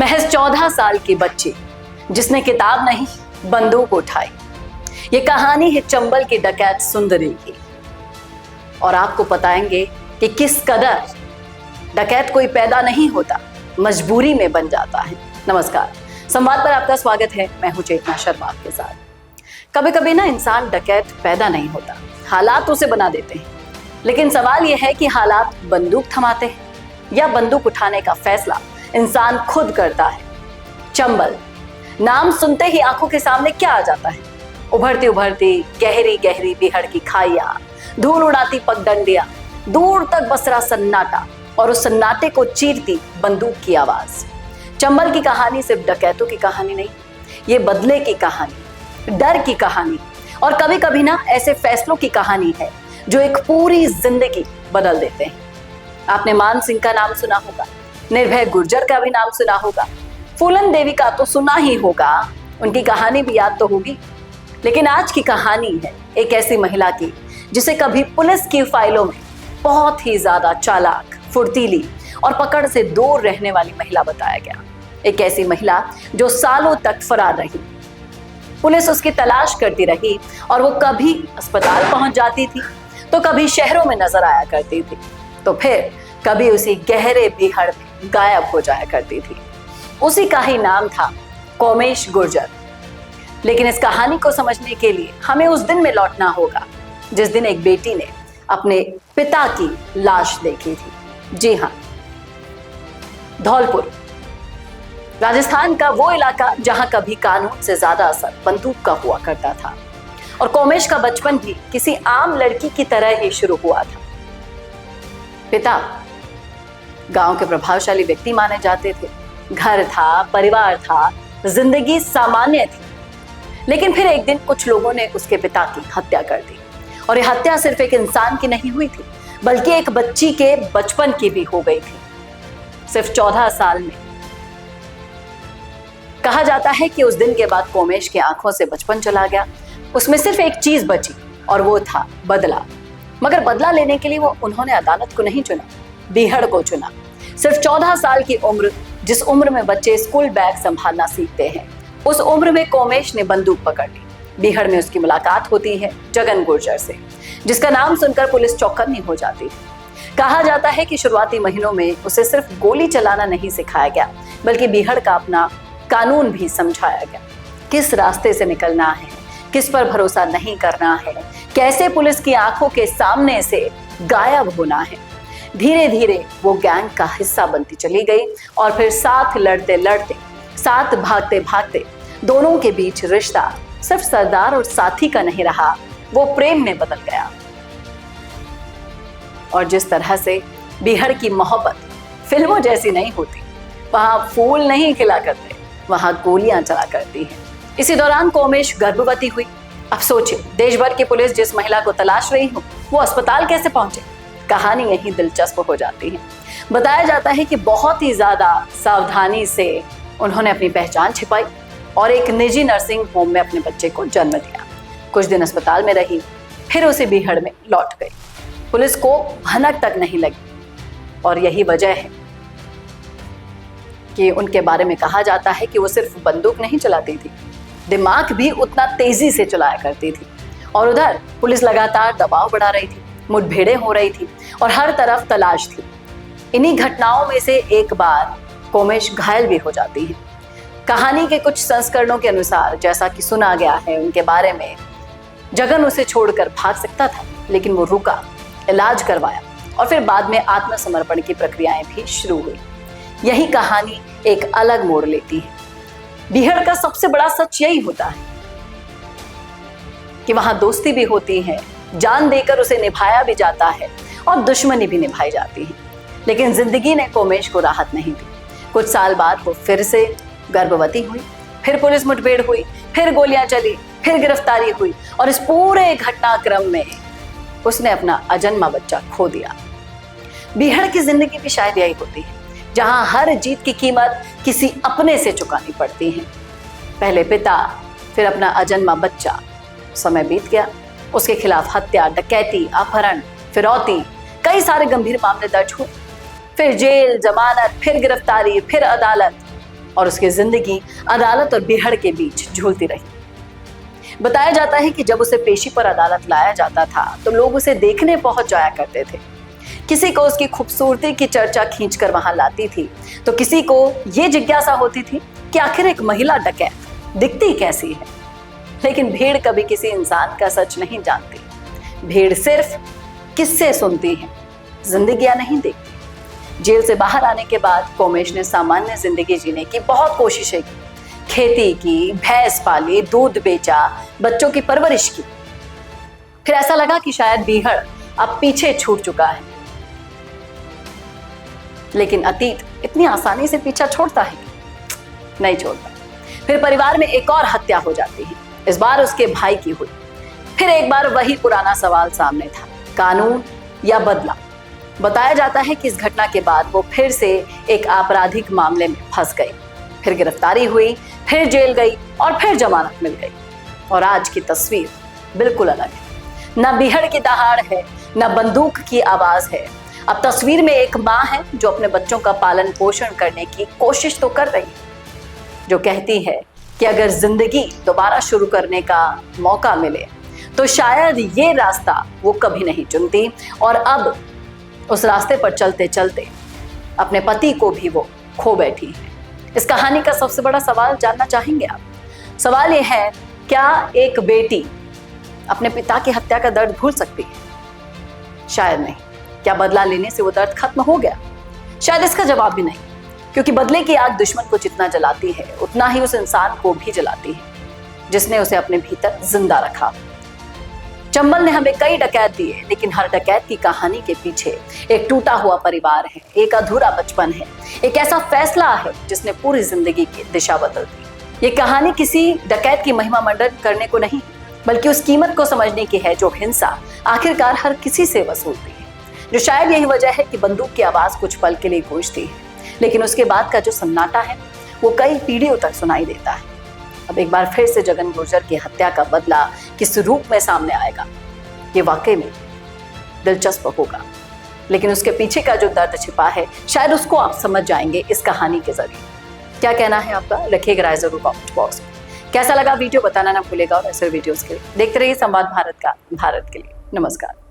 महज 14 साल की बच्ची जिसने किताब नहीं बंदूक उठाई। ये कहानी है चंबल की डकैत सुंदरी की। और आपको बताएंगे कि किस कदर डकैत कोई पैदा नहीं होता, मजबूरी में बन जाता है। नमस्कार, संवाद पर आपका स्वागत है। मैं हूं चेतना शर्मा आपके साथ। कभी कभी ना इंसान डकैत पैदा नहीं होता, हालात उसे बना देते हैं। लेकिन सवाल यह है कि हालात बंदूक थमाते हैं या बंदूक उठाने का फैसला इंसान खुद करता है। चंबल नाम सुनते ही आंखों के सामने क्या आ जाता है? उभरती उभरती गहरी गहरी बिहड़ की खाइयां, धूल उड़ाती पगडंडियां, दूर तक बसरा सन्नाटा और उस सन्नाटे को चीरती बंदूक की आवाज। चंबल की कहानी सिर्फ डकैतों की कहानी नहीं, ये बदले की कहानी, डर की कहानी और कभी कभी ना ऐसे फैसलों की कहानी है जो एक पूरी जिंदगी बदल देते हैं। आपने मान सिंह का नाम सुना होगा, निर्भय गुर्जर का भी नाम सुना होगा, फूलन देवी का तो सुना ही होगा, उनकी कहानी भी याद तो होगी। लेकिन आज की कहानी है एक ऐसी महिला की जिसे कभी पुलिस की फाइलों में बहुत ही ज्यादा चालाक, फुर्तीली और पकड़ से दूर रहने वाली महिला बताया गया। एक ऐसी महिला जो सालों तक फरार रही, पुलिस उसकी तलाश करती रही और वो कभी अस्पताल पहुंच जाती थी तो कभी शहरों में नजर आया करती थी तो फिर कभी उसी गहरे बिहड़ में गायब हो जाया करती थी। उसी का ही नाम था कोमेश गुर्जर। लेकिन इस कहानी को समझने के लिए हमें उस दिन में लौटना होगा जिस दिन एक बेटी ने अपने पिता की लाश देखी थी। जी हाँ, धौलपुर, राजस्थान का वो इलाका जहां कभी कानून से ज्यादा असर बंदूक का हुआ करता था। और कोमेश का बचपन भी किसी आम लड़की की तरह ही शुरू हुआ था। पिता गांव के प्रभावशाली व्यक्ति माने जाते थे, घर था, परिवार था, जिंदगी सामान्य थी। लेकिन फिर एक दिन कुछ लोगों ने उसके पिता की हत्या कर दी। और यह हत्या सिर्फ एक इंसान की नहीं हुई थी, बल्कि एक बच्ची के बचपन की भी हो गई थी, सिर्फ 14 साल में। कहा जाता है कि उस दिन के बाद कोमेश की आंखों से बचपन चला गया। उसमें सिर्फ एक चीज बची और वो था बदला। मगर बदला लेने के लिए उन्होंने अदालत को नहीं चुना, बिहड़ को चुना। सिर्फ 14 साल की उम्र, जिस उम्र में बच्चे स्कूल बैग संभालना सीखते हैं, उस उम्र में कोमेश ने बंदूक पकड़ ली। बिहड़ में उसकी मुलाकात होती है जगन गुर्जर से, जिसका नाम सुनकर पुलिस चौकन्नी हो जाती है। कहा जाता है कि शुरुआती महीनों में उसे सिर्फ गोली चलाना नहीं सिखाया गया, बल्कि बिहड़ का अपना कानून भी समझाया गया। किस रास्ते से निकलना है, किस पर भरोसा नहीं करना है, कैसे पुलिस की आंखों के सामने से गायब होना है। धीरे धीरे वो गैंग का हिस्सा बनती चली गई और फिर साथ लड़ते लड़ते, साथ भागते भागते दोनों के बीच रिश्ता सिर्फ सरदार और साथी का नहीं रहा, वो प्रेम में बदल गया। और जिस तरह से बिहड़ की मोहब्बत फिल्मों जैसी नहीं होती, वहां फूल नहीं खिला करते, वहां गोलियां चला करती हैं। इसी दौरान कोमेश गर्भवती हुई। अब सोचिए, देश भर की पुलिस जिस महिला को तलाश रही हो, वो अस्पताल कैसे पहुंचे? कहानी यही दिलचस्प हो जाती है। बताया जाता है कि बहुत ही ज्यादा सावधानी से उन्होंने अपनी पहचान छिपाई और एक निजी नर्सिंग होम में अपने बच्चे को जन्म दिया। कुछ दिन अस्पताल में रही, फिर उसी बिहड़ में लौट गई। पुलिस को भनक तक नहीं लगी और यही वजह है कि उनके बारे में कहा जाता है कि वो सिर्फ बंदूक नहीं चलाती थी, दिमाग भी उतना तेजी से चलाया करती थी। और उधर पुलिस लगातार दबाव बढ़ा रही थी, मुठभेड़ें हो रही थी और हर तरफ तलाश थी। इन्हीं घटनाओं में से एक बार कोमेश घायल भी हो जाती है। कहानी के कुछ संस्करणों के अनुसार, जैसा कि सुना गया है उनके बारे में, जगन उसे छोड़कर भाग सकता था, लेकिन वो रुका, इलाज करवाया और फिर बाद में आत्मसमर्पण की प्रक्रियाएं भी शुरू हुई। यही कहानी एक अलग मोड़ लेती है। बिहड़ का सबसे बड़ा सच यही होता है कि वहां दोस्ती भी होती है, जान देकर उसे निभाया भी जाता है और दुश्मनी भी निभाई जाती है। लेकिन जिंदगी ने कोमेश को राहत नहीं दी। कुछ साल बाद वो फिर से गर्भवती हुई, फिर पुलिस मुठभेड़ हुई, फिर गोलियां चली, फिर गिरफ्तारी हुई और इस पूरे घटनाक्रम में उसने अपना अजन्मा बच्चा खो दिया। बिहड़ की जिंदगी भी शायद यही होती है, जहां हर जीत की कीमत किसी अपने से चुकानी पड़ती है। पहले पिता, फिर अपना अजन्मा बच्चा। समय बीत गया, उसके खिलाफ हत्या, डकैती, अपहरण, फिरौती, कई सारे गंभीर मामले दर्ज हुए। फिर जेल, जमानत, फिर गिरफ्तारी, फिर अदालत। और उसकी जिंदगी अदालत और बीहड़ के बीच झूलती रही। बताया जाता है कि जब उसे पेशी पर अदालत लाया जाता था तो लोग उसे देखने पहुंच जाया करते थे। किसी को उसकी खूबसूरती की चर्चा खींचकर वहां लाती थी, तो किसी को ये जिज्ञासा होती थी कि आखिर एक महिला डकैत दिखती कैसी है। लेकिन भीड़ कभी किसी इंसान का सच नहीं जानती। भीड़ सिर्फ किस्से सुनती है, जिंदगियां नहीं देखती। जेल से बाहर आने के बाद कोमेश ने सामान्य जिंदगी जीने की बहुत कोशिशें की। खेती की, भैंस पाली, दूध बेचा, बच्चों की परवरिश की। फिर ऐसा लगा कि शायद बीहड़ अब पीछे छूट चुका है। लेकिन अतीत इतनी आसानी से पीछा छोड़ता है? नहीं छोड़ता। फिर परिवार में एक और हत्या हो जाती है। इस बार उसके भाई की हुई। फिर एक बार वही पुराना सवाल सामने था, कानून या बदला। बताया जाता है कि इस घटना के बाद वो फिर से एक आपराधिक मामले में फंस गई। फिर गिरफ्तारी हुई, फिर जेल गई और फिर जमानत मिल गई। और आज की तस्वीर बिल्कुल अलग है। न बीहड़ की दहाड़ है, न बंदूक की आवाज है। अब तस्वीर में एक माँ है जो अपने बच्चों का पालन पोषण करने की कोशिश तो कर रही है, जो कहती है कि अगर जिंदगी दोबारा शुरू करने का मौका मिले तो शायद ये रास्ता वो कभी नहीं चुनती। और अब उस रास्ते पर चलते चलते अपने पति को भी वो खो बैठी है। इस कहानी का सबसे बड़ा सवाल जानना चाहेंगे आप? सवाल ये है, क्या एक बेटी अपने पिता की हत्या का दर्द भूल सकती है? शायद नहीं। क्या बदला लेने से वो दर्द खत्म हो गया? शायद इसका जवाब भी नहीं, क्योंकि बदले की आग दुश्मन को जितना जलाती है उतना ही उस इंसान को भी जलाती है जिसने उसे अपने भीतर जिंदा रखा। चंबल ने हमें कई डकैत दिए, लेकिन हर डकैत की कहानी के पीछे एक टूटा हुआ परिवार है, एक अधूरा बचपन है, एक ऐसा फैसला है जिसने पूरी जिंदगी की दिशा बदल दी। ये कहानी किसी डकैत की महिमा मंडन करने को नहीं, बल्कि उस कीमत को समझने की है जो हिंसा आखिरकार हर किसी से वसूलती है। जो शायद यही वजह है कि बंदूक की आवाज कुछ पल के लिए गूंजती है, लेकिन उसके बाद का जो सन्नाटा है वो कई पीढ़ियों तक सुनाई देता है। अब एक बार फिर से जगन गुर्जर की हत्या का बदला किस रूप में सामने आएगा, ये वाकई में दिलचस्प होगा। लेकिन उसके पीछे का जो दर्द छिपा है, शायद उसको आप समझ जाएंगे इस कहानी के जरिए। क्या कहना है आपका? रखिएगा राय जरूर कमेंट बॉक्स में। कैसा लगा वीडियो बताना ना भूलेगा, और ऐसे वीडियोस के लिए देखते रहिए संवाद भारत के लिए। नमस्कार।